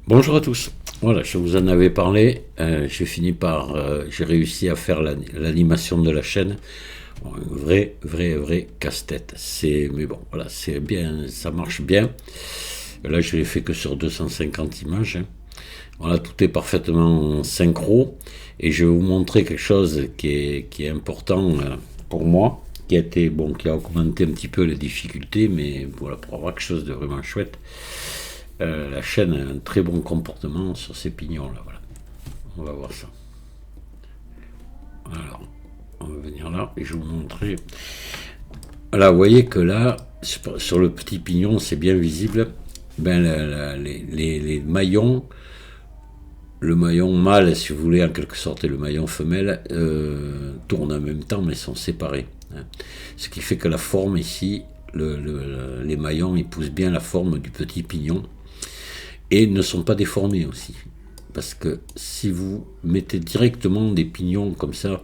Bonjour à tous. Voilà, je vous en avais parlé. J'ai réussi à faire l'animation de la chaîne. Bon, un vrai casse-tête. Mais bon, voilà, c'est bien, ça marche bien. Là, je l'ai fait que sur 250 images, hein. Voilà, tout est parfaitement synchro. Et je vais vous montrer quelque chose qui est important pour moi, qui a augmenté un petit peu les difficultés, mais voilà, pour avoir quelque chose de vraiment chouette. La chaîne a un très bon comportement sur ses pignons là, voilà. On va voir ça. Alors, on va venir là et je vais vous montrer. Là, vous voyez que là, sur le petit pignon, c'est bien visible. Ben, les maillons, le maillon mâle, si vous voulez, en quelque sorte, et le maillon femelle, tournent en même temps, mais sont séparés, hein. Ce qui fait que la forme ici, les maillons épousent bien la forme du petit pignon et ne sont pas déformés aussi. Parce que si vous mettez directement des pignons comme ça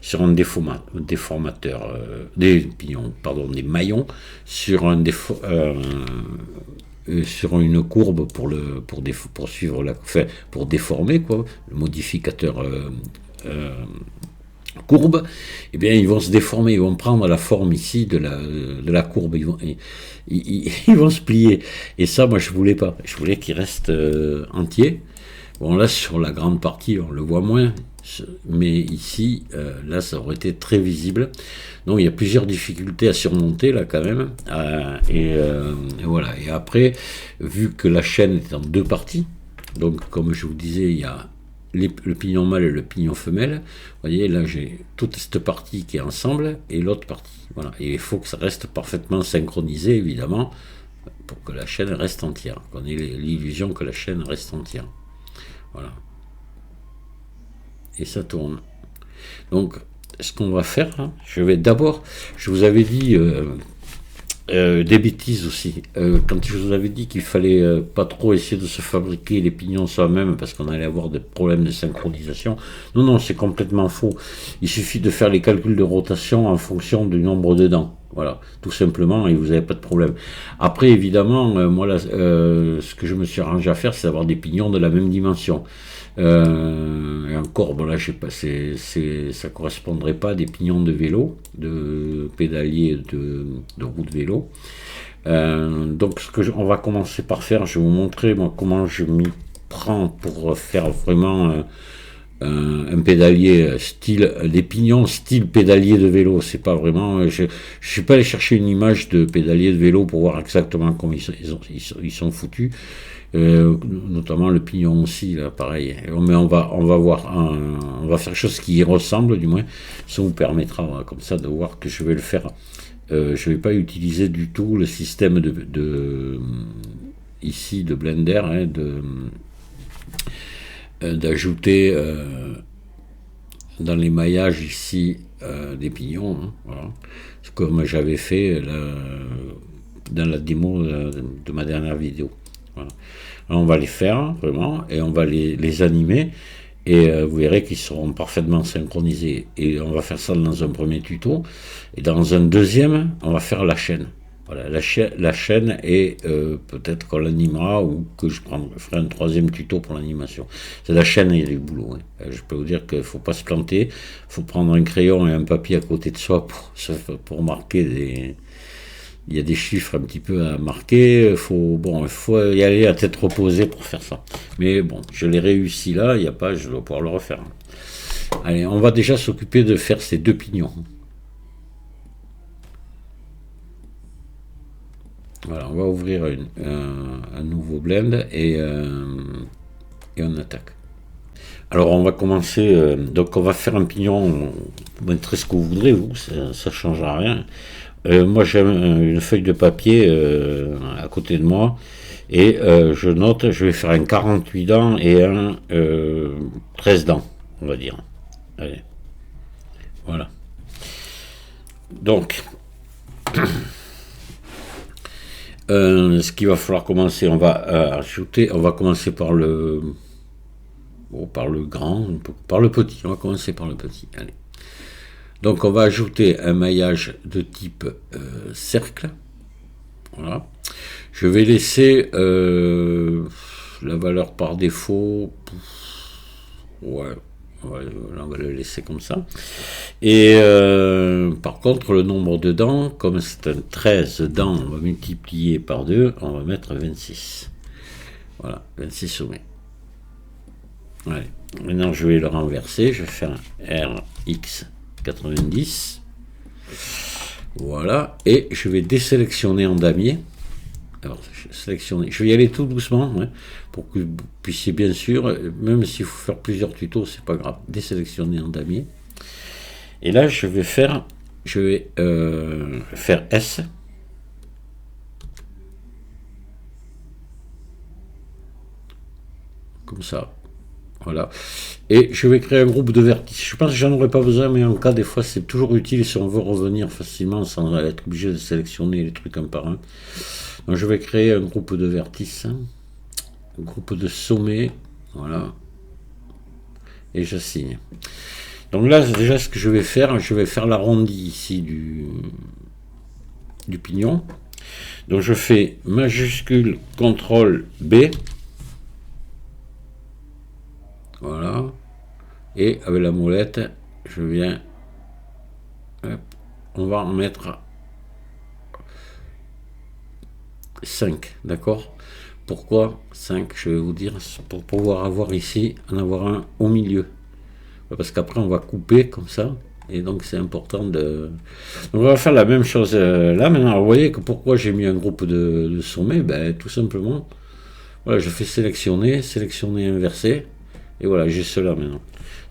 sur un déformateur, des maillons sur sur une courbe pour suivre pour déformer quoi, le modificateur courbe, eh bien ils vont se déformer, ils vont prendre la forme ici de la courbe, ils vont se plier. Et ça, moi je voulais pas, je voulais qu'ils restent entiers. Bon, là sur la grande partie on le voit moins, mais ici là ça aurait été très visible. Donc il y a plusieurs difficultés à surmonter là quand même. Et voilà. Et après, vu que la chaîne est en deux parties, donc comme je vous disais, il y a le pignon mâle et le pignon femelle. Vous voyez, là j'ai toute cette partie qui est ensemble et l'autre partie. Voilà. Et il faut que ça reste parfaitement synchronisé, évidemment, pour que la chaîne reste entière, qu'on ait l'illusion que la chaîne reste entière. Voilà. Et ça tourne. Donc, ce qu'on va faire, hein, je vous avais dit des bêtises aussi. Quand je vous avais dit qu'il fallait pas trop essayer de se fabriquer les pignons soi-même parce qu'on allait avoir des problèmes de synchronisation. Non, non, c'est complètement faux. Il suffit de faire les calculs de rotation en fonction du nombre de dents. Voilà, tout simplement, et vous n'avez pas de problème. Après, évidemment, moi, là, ce que je me suis arrangé à faire, c'est d'avoir des pignons de la même dimension. Et encore, bon là, je sais pas, ça correspondrait pas à des pignons de vélo, de pédalier de roue de vélo. Donc, on va commencer par faire, je vais vous montrer moi comment je m'y prends pour faire vraiment un pédalier style, des pignons style pédalier de vélo. C'est pas vraiment, je suis pas allé chercher une image de pédalier de vélo pour voir exactement comment ils sont foutus. Notamment le pignon aussi, là, pareil. Mais on va voir, on va faire quelque chose qui y ressemble, du moins. Ça vous permettra, comme ça, de voir que je vais le faire. Je vais pas utiliser du tout le système ici de Blender, hein, d'ajouter dans les maillages ici des pignons, hein, voilà. Comme j'avais fait là, dans la démo de ma dernière vidéo. Voilà. Alors on va les faire vraiment et on va les animer et vous verrez qu'ils seront parfaitement synchronisés. Et on va faire ça dans un premier tuto. Et dans un deuxième, on va faire la chaîne. Voilà, la chaîne et peut-être qu'on l'animera ou que je ferai un troisième tuto pour l'animation. C'est la chaîne et les boulots, hein. Je peux vous dire qu'il ne faut pas se planter. Il faut prendre un crayon et un papier à côté de soi pour marquer il y a des chiffres un petit peu à marquer. Il faut y aller à tête reposée pour faire ça. Mais bon, je l'ai réussi là, il n'y a pas, je dois pouvoir le refaire. Allez, on va déjà s'occuper de faire ces deux pignons. Voilà, on va ouvrir un nouveau blend et on attaque. Alors on va commencer, donc on va faire un pignon, vous mettrez ce que vous voudrez, vous, ça ne changera rien. Moi j'ai une feuille de papier à côté de moi et je note, je vais faire un 48 dents et un 13 dents, on va dire. Allez, voilà. Donc, ce qu'il va falloir commencer, on va commencer par par le grand, par le petit, on va commencer par le petit, allez. Donc on va ajouter un maillage de type cercle. Voilà. Je vais laisser La valeur par défaut, ouais, on va le laisser comme ça. Et par contre, le nombre de dents, comme c'est un 13 dents, on va multiplier par 2, on va mettre 26. Voilà, 26 sommets. Allez. Maintenant, je vais le renverser. Je vais faire un RX90. Voilà. Et je vais désélectionner en damier. Alors, sélectionner. Je vais y aller tout doucement, hein, pour que vous puissiez bien sûr, même s'il faut faire plusieurs tutos, c'est pas grave, désélectionner en damier. Et là, je vais faire S. Comme ça. Voilà. Et je vais créer un groupe de vertices. Je pense que j'en aurai pas besoin, mais en cas, des fois, c'est toujours utile si on veut revenir facilement sans être obligé de sélectionner les trucs un par un. Donc, je vais créer un groupe de vertices, un groupe de sommets. Voilà. Et j'assigne. Donc là, déjà, ce que je vais faire l'arrondi ici du pignon. Donc, je fais majuscule CTRL B. Voilà. Et avec la molette, je viens. Hop, on va en mettre 5. D'accord? Pourquoi 5? Je vais vous dire. Pour pouvoir avoir ici, en avoir un au milieu. Parce qu'après, on va couper comme ça. Et donc, c'est important de. Donc, on va faire la même chose là. Maintenant, vous voyez que pourquoi j'ai mis un groupe de sommets? Ben, tout simplement. Voilà, je fais sélectionner, inverser. Et voilà, j'ai cela maintenant.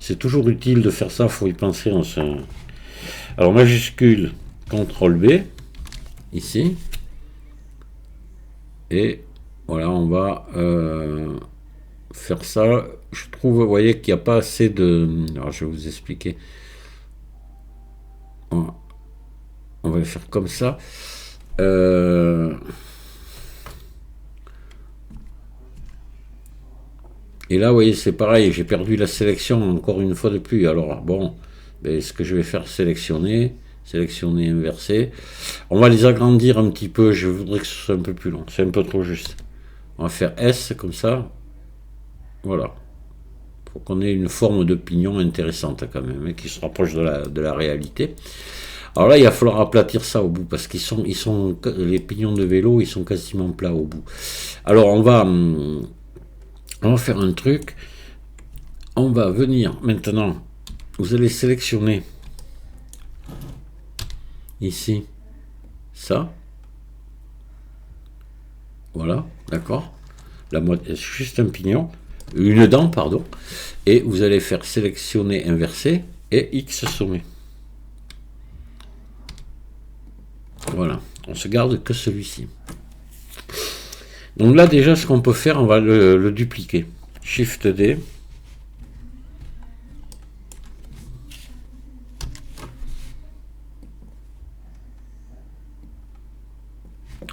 C'est toujours utile de faire ça, il faut y penser. Alors, majuscule, CTRL B, ici. Et voilà, on va faire ça. Je trouve, vous voyez, qu'il n'y a pas assez de... Alors, je vais vous expliquer. On va le faire comme ça. Et là, vous voyez, c'est pareil, j'ai perdu la sélection encore une fois de plus. Alors, bon, ben, ce que je vais faire, sélectionner, inverser. On va les agrandir un petit peu, je voudrais que ce soit un peu plus long, c'est un peu trop juste. On va faire S, comme ça. Voilà. Il faut qu'on ait une forme de pignon intéressante quand même, et qui se rapproche de la réalité. Alors là, il va falloir aplatir ça au bout, parce les pignons de vélo, ils sont quasiment plats au bout. Alors, on va faire un truc. On va venir maintenant. Vous allez sélectionner ici ça. Voilà, d'accord. Juste un pignon, une dent, pardon. Et vous allez faire sélectionner, inverser et X sommet. Voilà, on se garde que celui-ci. Donc là, déjà, ce qu'on peut faire, on va le dupliquer. Shift D.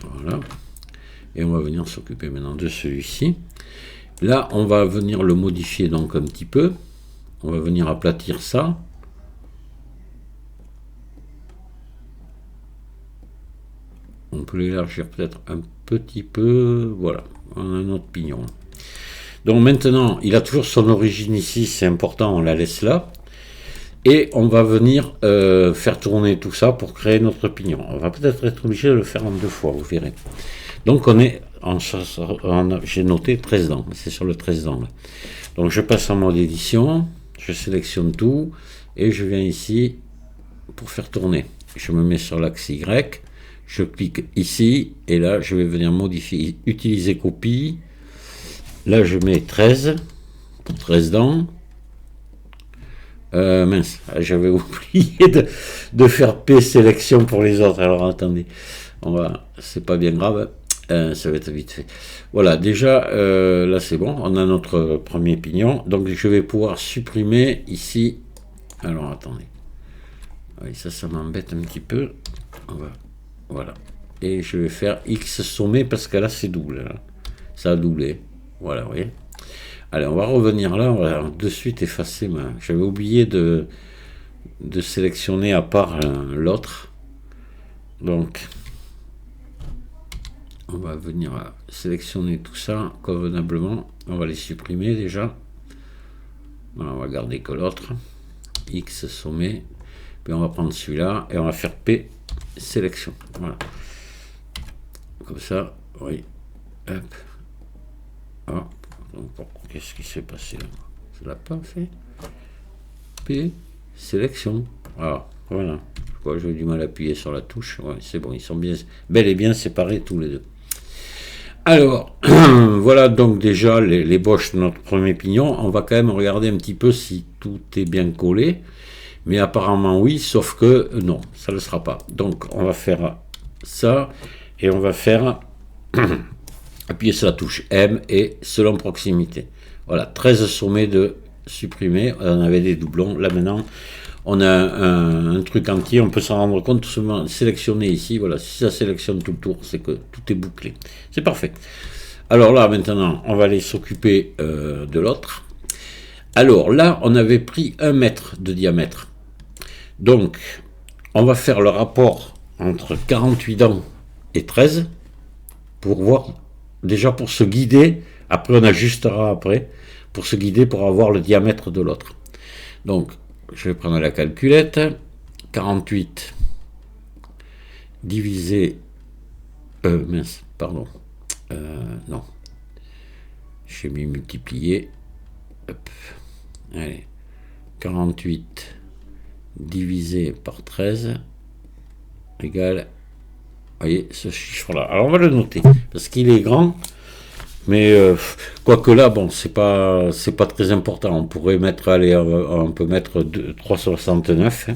Voilà. Et on va venir s'occuper maintenant de celui-ci. Là, on va venir le modifier donc un petit peu. On va venir aplatir ça. On peut l'élargir peut-être un petit peu. Voilà, on a un autre pignon. Donc maintenant, il a toujours son origine ici, c'est important, on la laisse là. Et on va venir faire tourner tout ça pour créer notre pignon. On va peut-être être obligé de le faire en 2 fois, vous verrez. Donc on est j'ai noté 13 dents, c'est sur le 13 dents là. Donc je passe en mode édition, je sélectionne tout, et je viens ici pour faire tourner. Je me mets sur l'axe Y, je clique ici, et là je vais venir modifier, utiliser copie. Là je mets 13, pour 13 dents. Mince, j'avais oublié de faire P sélection pour les autres. Alors attendez, c'est pas bien grave, ça va être vite fait. Voilà, déjà là c'est bon, on a notre premier pignon. Donc je vais pouvoir supprimer ici. Alors attendez, oui, ça m'embête un petit peu. Voilà, et je vais faire X sommet parce que là c'est double. Là. Ça a doublé. Voilà, vous voyez. Allez, on va revenir là, on va de suite effacer. J'avais oublié de sélectionner à part l'autre. Donc, on on va venir sélectionner tout ça convenablement. On va les supprimer déjà. Voilà, on va garder que l'autre. X sommet. Puis on va prendre celui-là et on va faire P sélection. Voilà. Comme ça, oui. Hop. Ah. Qu'est-ce qui s'est passé là? Ça l'a pas fait. P sélection. Ah, voilà. J'ai eu du mal à appuyer sur la touche. Ouais, c'est bon, ils sont bien, bel et bien séparés tous les deux. Alors, voilà donc déjà l'ébauche de notre premier pignon. On va quand même regarder un petit peu si tout est bien collé. Mais apparemment oui, sauf que non, ça ne le sera pas. Donc on va faire ça et on va faire appuyer sur la touche M et selon proximité. Voilà, 13 sommets de supprimer. On avait des doublons. Là maintenant, on a un truc entier. On peut s'en rendre compte tout simplement sélectionner ici. Voilà, si ça sélectionne tout le tour, c'est que tout est bouclé. C'est parfait. Alors là maintenant, on va aller s'occuper de l'autre. Alors là, on avait pris 1 mètre de diamètre. Donc, on va faire le rapport entre 48 dents et 13 pour voir, déjà pour se guider, après on ajustera après, pour se guider pour avoir le diamètre de l'autre. Donc, je vais prendre la calculette, 48 divisé, mince, pardon, non, j'ai mis multiplier, hop, allez, 48 divisé par 13 égale, vous voyez, ce chiffre-là. Alors on va le noter, parce qu'il est grand, mais quoique là, bon, c'est pas très important. On pourrait mettre, allez, on peut mettre 3,69. Hein.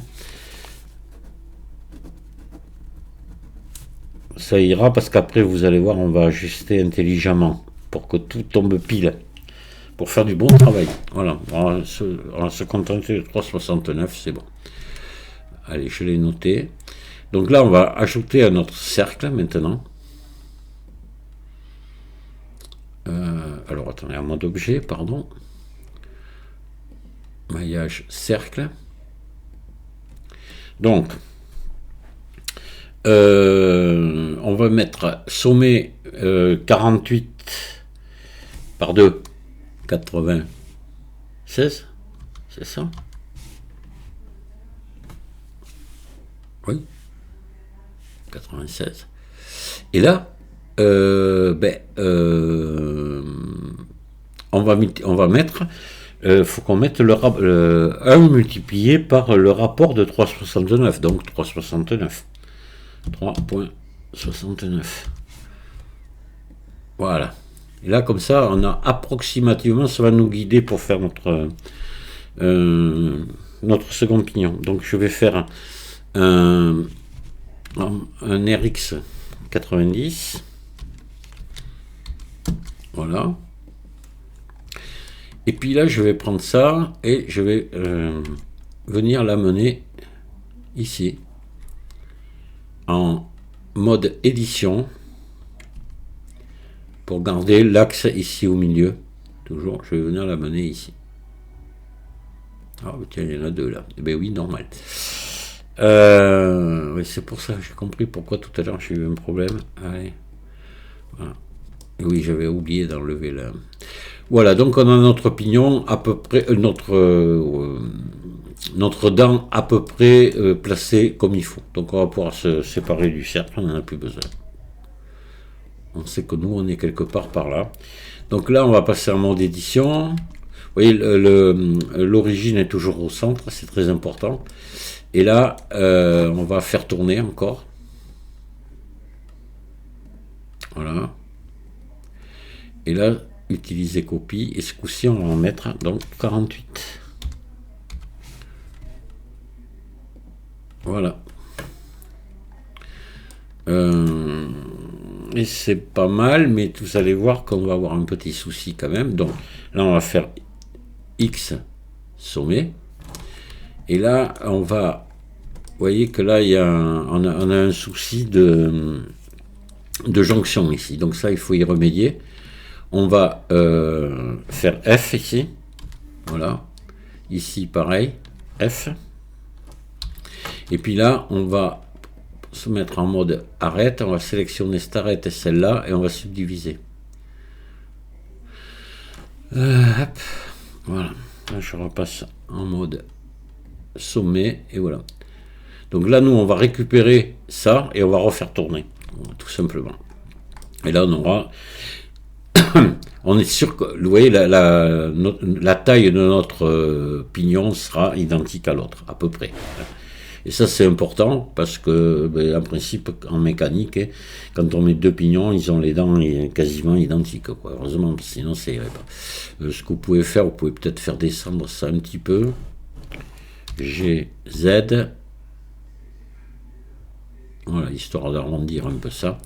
Ça ira, parce qu'après, vous allez voir, on va ajuster intelligemment, pour que tout tombe pile. Pour faire du bon travail. Voilà, on va se contenter de 3,69, c'est bon. Allez, je l'ai noté. Donc là, on va ajouter un autre cercle maintenant. Alors, attendez, en mode objet, pardon. Maillage cercle. Donc, on va mettre sommet 48 par 2. 96, c'est ça? Oui, 96. Et là, on va mettre, faut qu'on mette le 1 multiplié par le rapport de 3,69, donc 3,69. 3,69. Voilà. Et là, comme ça, on a approximativement, ça va nous guider pour faire notre second pignon. Donc, je vais faire un RX 90. Voilà. Et puis là, je vais prendre ça et je vais venir l'amener ici en mode édition. Pour garder l'axe ici au milieu. Toujours, je vais venir la mener ici. Ah, tiens, il y en a deux là. Eh bien oui, normal. Oui, c'est pour ça, j'ai compris pourquoi tout à l'heure j'ai eu un problème. Allez. Voilà. Oui, j'avais oublié d'enlever là. Voilà, donc on a notre pignon à peu près, notre dent à peu près placée comme il faut. Donc on va pouvoir se séparer du cercle, on n'en a plus besoin. On sait que nous, on est quelque part par là. Donc là, on va passer en mode édition. Vous voyez, l'origine est toujours au centre, c'est très important. Et là, on va faire tourner encore. Voilà. Et là, utiliser copie. Et ce coup-ci, on va en mettre donc 48. Voilà. Et c'est pas mal, mais vous allez voir qu'on va avoir un petit souci quand même. Donc là, on va faire X sommet. Et là, on va... Vous voyez que là, on a un souci de jonction ici. Donc ça, il faut y remédier. On va faire F ici. Voilà. Ici, pareil. F. Et puis là, on va se mettre en mode arête, on va sélectionner cette arête et celle-là, et on va subdiviser. Hop, voilà. Là, je repasse en mode sommet, et voilà. Donc là, nous, on va récupérer ça, et on va refaire tourner, tout simplement. Et là, on aura... on est sûr que, vous voyez, la taille de notre pignon sera identique à l'autre, à peu près. Et ça, c'est important parce que, en principe, en mécanique, quand on met deux pignons, ils ont les dents quasiment identiques, quoi. Heureusement, sinon, c'est pas. Ce que vous pouvez faire, vous pouvez peut-être faire descendre ça un petit peu. G, Z. Voilà, histoire d'arrondir un peu ça.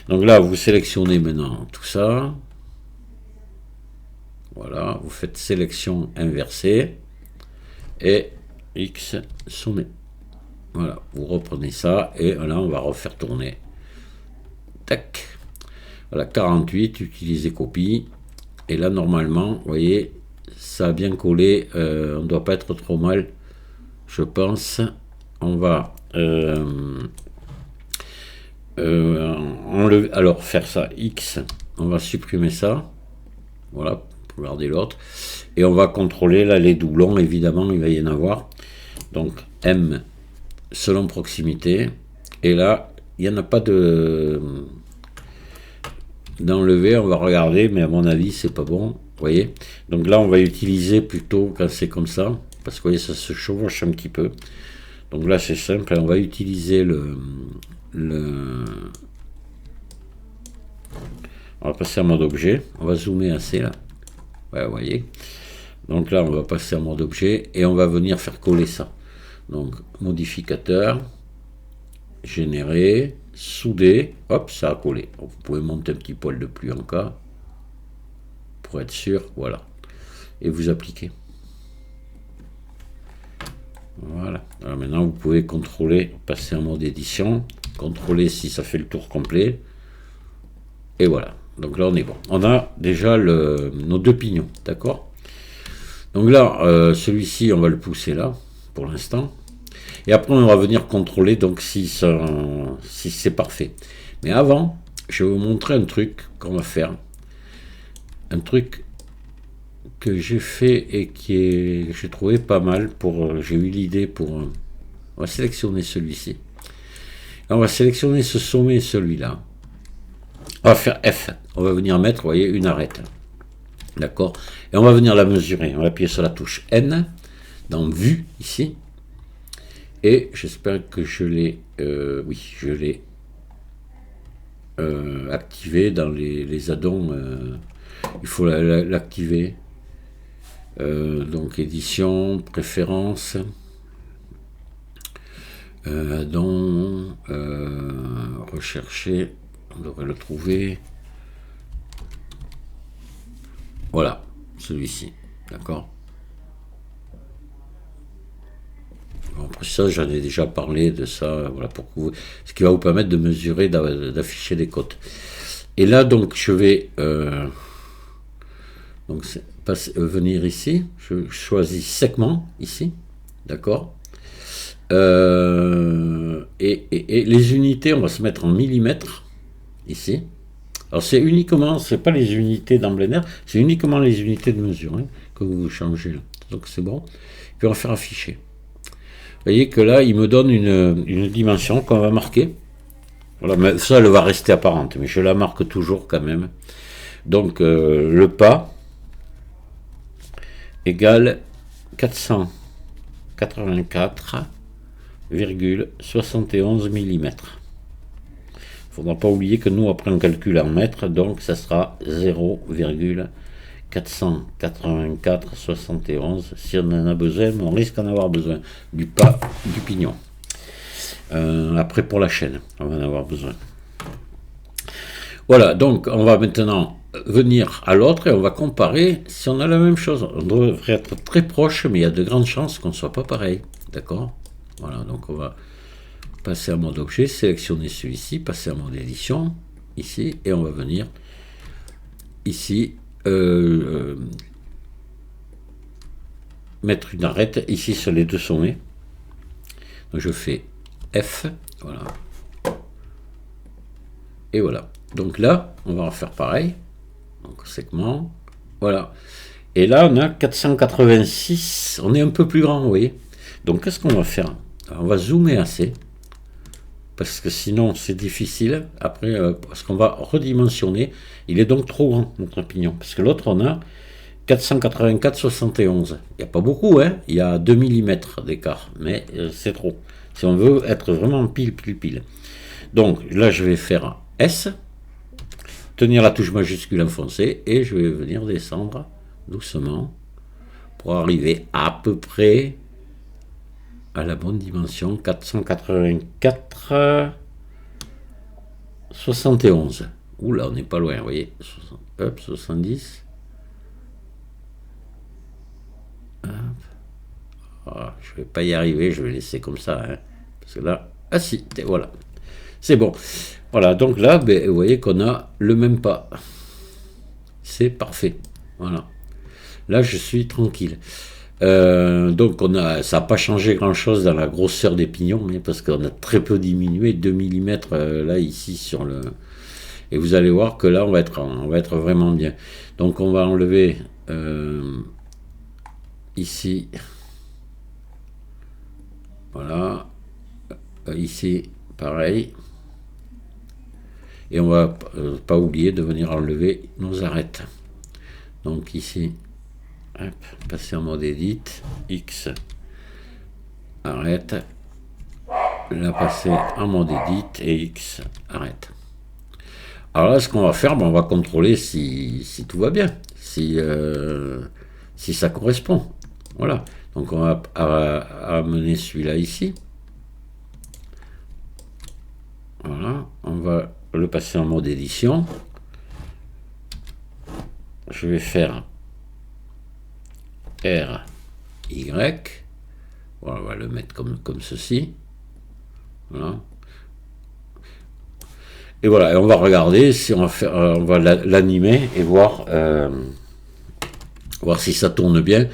Donc là, vous sélectionnez maintenant tout ça. Voilà, vous faites sélection inversée. Et X sommet. Voilà, vous reprenez ça et là on va refaire tourner. Tac. Voilà, 48, utilisez copie. Et là normalement, vous voyez, ça a bien collé. On ne doit pas être trop mal, je pense. On va enlever, alors faire ça, X, on va supprimer ça. Voilà, pour garder l'autre. Et on va contrôler là les doublons, évidemment, il va y en avoir. Donc M selon proximité, et là il n'y en a pas d'enlever, on va regarder, mais à mon avis c'est pas bon, vous voyez. Donc là on va utiliser plutôt quand c'est comme ça, parce que vous voyez ça se chevauche un petit peu. Donc là c'est simple, on va utiliser on va passer en mode objet, on va zoomer assez là, ouais, vous voyez. Donc là on va passer en mode objet et on va venir faire coller ça. Donc, modificateur, générer, souder, hop, ça a collé. Vous pouvez monter un petit poil de plus en cas, pour être sûr, voilà. Et vous appliquez. Voilà. Alors maintenant, vous pouvez contrôler, passer en mode édition, contrôler si ça fait le tour complet. Et voilà. Donc là, on est bon. On a déjà nos deux pignons, d'accord? Donc là, celui-ci, on va le pousser là. Pour l'instant, et après on va venir contrôler donc si c'est parfait. Mais avant, je vais vous montrer un truc qu'on va faire, un truc que j'ai fait et que j'ai trouvé pas mal. J'ai eu l'idée pour, on va sélectionner celui-ci, on va sélectionner ce sommet, celui-là, on va faire F, on va venir mettre, vous voyez, une arête, d'accord, et on va venir la mesurer, on va appuyer sur la touche N dans vue ici, et j'espère que je l'ai oui, je l'ai activé dans les addons. Il faut l'activer, donc édition, préférences, addon, rechercher, on devrait le trouver, voilà, celui-ci, d'accord. Après ça, j'en ai déjà parlé de ça, voilà, ce qui va vous permettre de mesurer, d'afficher des cotes. Et là, donc, je vais venir ici, je choisis segment, ici, d'accord. Et les unités, on va se mettre en millimètres, ici. Alors, c'est pas les unités d'Emblener, c'est uniquement les unités de mesure, hein, que vous changez là. Donc, c'est bon. Puis, on va faire afficher. Vous voyez que là, il me donne une dimension qu'on va marquer. Voilà, mais ça, elle va rester apparente, mais je la marque toujours quand même. Donc, le pas égale 484,71 mm. Il ne faudra pas oublier que nous, après, on calcule en mètres, donc ça sera 0,484,71. Si on en a besoin, on risque d'en avoir besoin du pas du pignon. Après, pour la chaîne, on va en avoir besoin. Voilà, donc on va maintenant venir à l'autre et on va comparer si on a la même chose. On devrait être très proche, mais il y a de grandes chances qu'on ne soit pas pareil. D'accord? Voilà, donc on va passer en mode objet, sélectionner celui-ci, passer en mode édition, ici, et on va venir ici, mettre une arête ici sur les deux sommets. Donc je fais F, voilà, Et voilà. Donc là, on va en faire pareil. Donc segment. Voilà. Et là, on a 486. On est un peu plus grand, vous voyez. Donc qu'est-ce qu'on va faire? On va zoomer assez. Parce que sinon, c'est difficile. Après, parce qu'on va redimensionner. Il est donc trop grand, notre pignon. Parce que l'autre, on a 484,71. Il n'y a pas beaucoup, hein. Il y a 2 mm d'écart. Mais c'est trop. Si on veut être vraiment pile, pile, pile. Donc là, je vais faire S. Tenir la touche majuscule enfoncée. Et je vais venir descendre doucement. Pour arriver à peu près à la bonne dimension. 484. 71. Oula, on n'est pas loin, vous voyez. Hop, 70. Hop. Ah, je ne vais pas y arriver, je vais laisser comme ça. Hein, parce que là, ah si, voilà. C'est bon. Voilà, donc là, ben, vous voyez qu'on a le même pas. C'est parfait. Voilà. Là, je suis tranquille. Donc ça n'a pas changé grand chose dans la grosseur des pignons, mais parce qu'on a très peu diminué, 2 mm là ici sur le. Et vous allez voir que là on va être vraiment bien. Donc on va enlever ici, voilà, ici pareil, et on va pas oublier de venir enlever nos arêtes. Donc ici. Hop, passer en mode edit, X, arrête, là passer en mode edit et X, arrête. Alors là, ce qu'on va faire, on va contrôler si tout va bien, si ça correspond. Voilà, donc on va amener celui-là ici. Voilà, on va le passer en mode édition. Je vais faire R, Y, voilà, on va le mettre comme ceci, voilà. Et voilà, et on va regarder si on va l'animer et voir si ça tourne bien,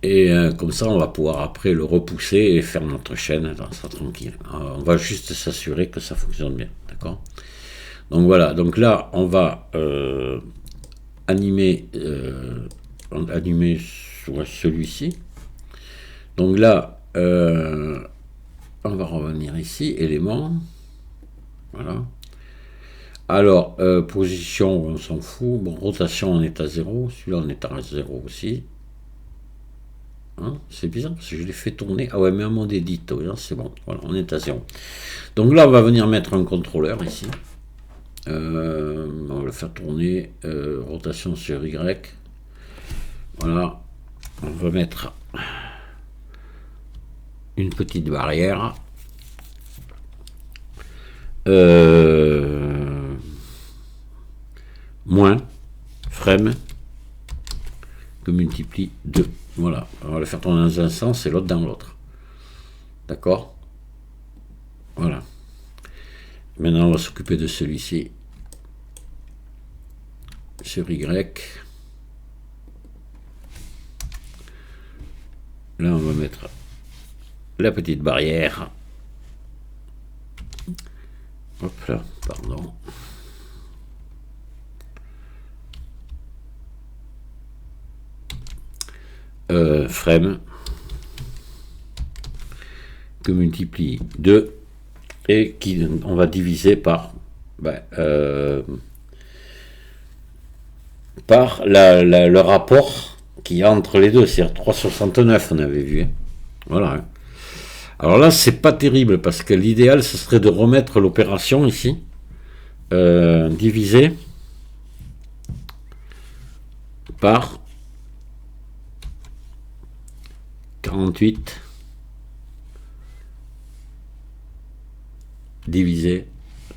et comme ça on va pouvoir après le repousser et faire notre chaîne, ça sera tranquille. On va juste s'assurer que ça fonctionne bien, d'accord? Donc voilà, donc là on va animer celui-ci. Donc là, on va revenir ici, éléments. Voilà. Alors, position, on s'en fout. Bon, rotation, on est à 0. Celui-là, on est à 0 aussi. Hein, c'est bizarre parce que je l'ai fait tourner. Ah ouais, mais à mon edit, c'est bon. Voilà, on est à 0. Donc là, on va venir mettre un contrôleur ici. On va le faire tourner. Rotation sur Y. Voilà. On va mettre une petite barrière. Moins frame que multiplie 2. Voilà. On va le faire tourner dans un sens et l'autre dans l'autre. D'accord? Voilà. Maintenant, on va s'occuper de celui-ci. Sur Y. Là, on va mettre la petite barrière. Hop là, pardon. Frame que multiplie 2 et qui on va diviser par le rapport qu'il y a entre les deux, c'est-à-dire 3,69 on avait vu. Voilà. Alors là, c'est pas terrible parce que l'idéal, ce serait de remettre l'opération ici, divisé par 48 divisé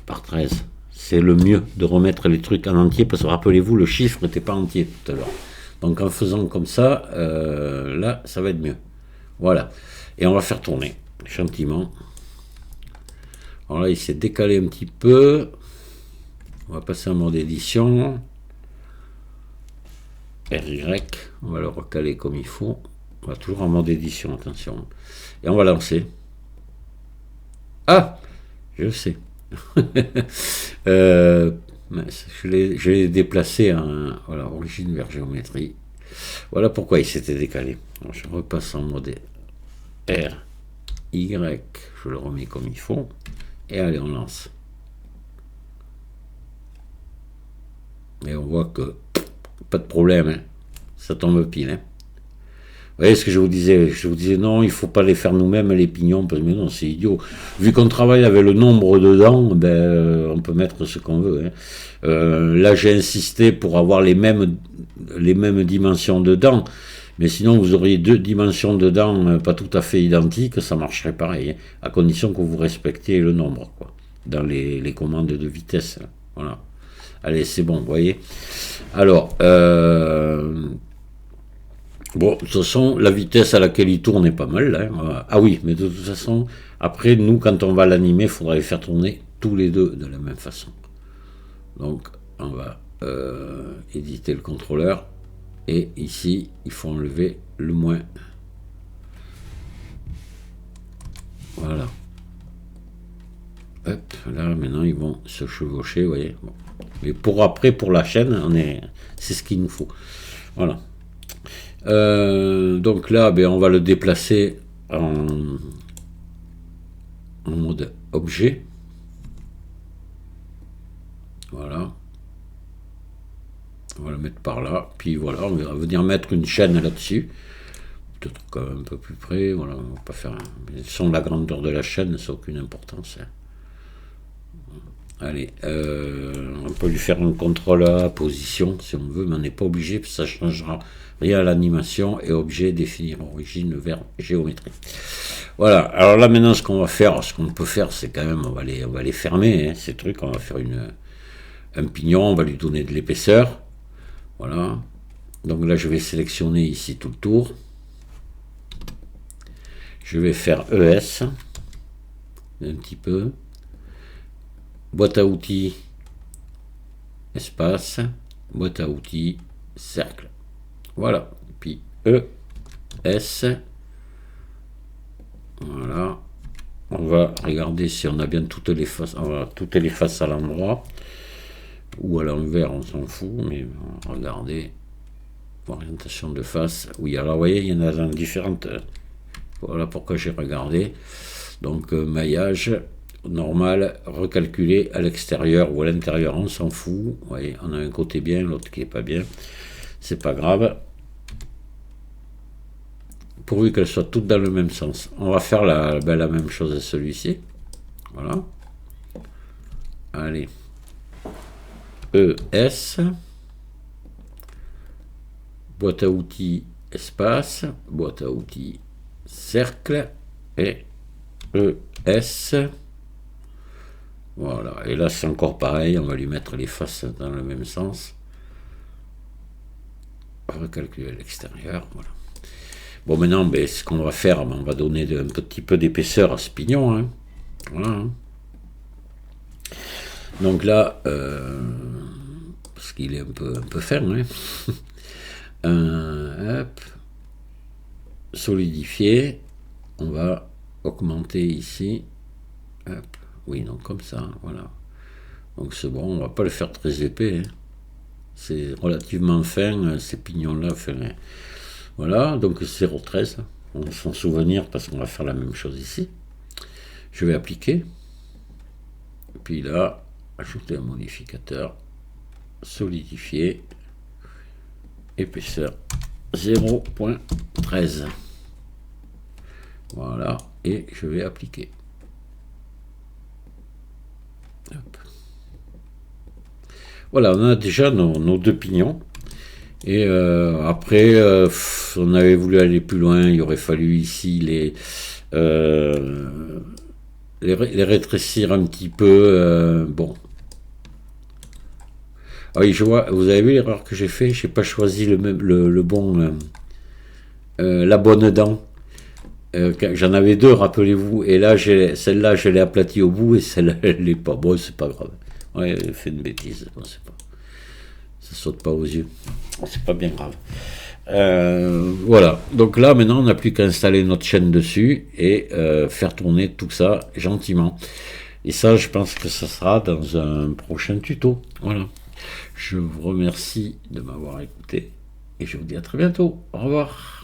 par 13. C'est le mieux de remettre les trucs en entier parce que rappelez-vous, le chiffre n'était pas entier tout à l'heure. Donc en faisant comme ça, là, ça va être mieux. Voilà. Et on va faire tourner gentiment. Alors là, il s'est décalé un petit peu. On va passer en mode édition. RY, on va le recaler comme il faut. On va toujours en mode édition, attention. Et on va lancer. Ah, je sais. Euh, je l'ai déplacé en voilà, origine vers géométrie. Voilà pourquoi il s'était décalé. Alors, je repasse en mode R, Y, je le remets comme il faut. Et allez, on lance. Et on voit que pas de problème, hein. Ça tombe pile. Hein. Vous voyez ce que je vous disais? Je vous disais non, il faut pas les faire nous-mêmes, les pignons, parce que non, c'est idiot. Vu qu'on travaille avec le nombre de dents, ben, on peut mettre ce qu'on veut. Hein. Là, j'ai insisté pour avoir les mêmes dimensions de dents. Mais sinon, vous auriez deux dimensions de dents pas tout à fait identiques, ça marcherait pareil, hein, à condition que vous respectiez le nombre, quoi, dans les commandes de vitesse. Là. Voilà. Allez, c'est bon, vous voyez. Alors, bon, de toute façon, la vitesse à laquelle il tourne est pas mal. Hein. Ah oui, mais de toute façon, après, nous, quand on va l'animer, il faudra les faire tourner tous les deux de la même façon. Donc, on va éditer le contrôleur. Et ici, il faut enlever le moins. Voilà. Hop, là, maintenant, ils vont se chevaucher, vous voyez. Bon. Mais pour après, pour la chaîne, c'est ce qu'il nous faut. Voilà. Donc là, ben, on va le déplacer en mode objet. Voilà. On va le mettre par là. Puis voilà, on va venir mettre une chaîne là-dessus. Peut-être quand même un peu plus près. Voilà, on va pas faire. Sans la grandeur de la chaîne, ça n'a aucune importance. Hein. Allez, on peut lui faire un contrôle à position si on veut, mais on n'est pas obligé, parce que ça changera rien à l'animation. Et objet, définir origine vers géométrie. Voilà, alors là maintenant ce qu'on va faire, ce qu'on peut faire, c'est quand même, on va les fermer, hein, ces trucs, on va faire un pignon, on va lui donner de l'épaisseur. Voilà, donc là je vais sélectionner ici tout le tour. Je vais faire ES, un petit peu. Boîte à outils, espace, boîte à outils, cercle. Voilà. Puis E, S. Voilà. On va regarder si on a bien toutes les faces. On va toutes les faces à l'endroit. Ou à l'envers, on s'en fout. Mais on va regarder. Orientation de face. Oui, alors vous voyez, il y en a dans différentes. Voilà pourquoi j'ai regardé. Donc maillage. Normal, recalculé à l'extérieur ou à l'intérieur, on s'en fout. Vous voyez, on a un côté bien, l'autre qui est pas bien. C'est pas grave. Pourvu qu'elles soient toutes dans le même sens. On va faire la même chose à celui-ci. Voilà. Allez. ES. Boîte à outils espace. Boîte à outils cercle. Et ES. Voilà, et là c'est encore pareil, on va lui mettre les faces dans le même sens. Recalculer à l'extérieur, voilà. Bon, maintenant, ben, ce qu'on va faire, on va donner un petit peu d'épaisseur à ce pignon. Hein. Voilà. Hein. Donc là, parce qu'il est un peu ferme, hein. Hop. Solidifier. On va augmenter ici. Hop. Oui, donc comme ça, voilà. Donc c'est bon, on va pas le faire très épais. Hein. C'est relativement fin, ces pignons-là. Voilà, donc 0,13. On va s'en souvenir parce qu'on va faire la même chose ici. Je vais appliquer. Puis là, ajouter un modificateur. Solidifier. Épaisseur 0,13. Voilà, et je vais appliquer. Hop. Voilà, on a déjà nos deux pignons. Et après, on avait voulu aller plus loin. Il aurait fallu ici les rétrécir un petit peu. Bon. Ah oui, je vois, vous avez vu l'erreur que j'ai fait? Je n'ai pas choisi le bon, la bonne dent. J'en avais deux, rappelez-vous, et là, celle-là, je l'ai aplatie au bout, et celle-là, elle n'est pas. Bon, c'est pas grave. Ouais, elle fait une bêtise, bon, c'est pas. Ça saute pas aux yeux. C'est pas bien grave. Voilà. Donc là, maintenant, on n'a plus qu'à installer notre chaîne dessus et faire tourner tout ça gentiment. Et ça, je pense que ça sera dans un prochain tuto. Voilà. Je vous remercie de m'avoir écouté et je vous dis à très bientôt. Au revoir.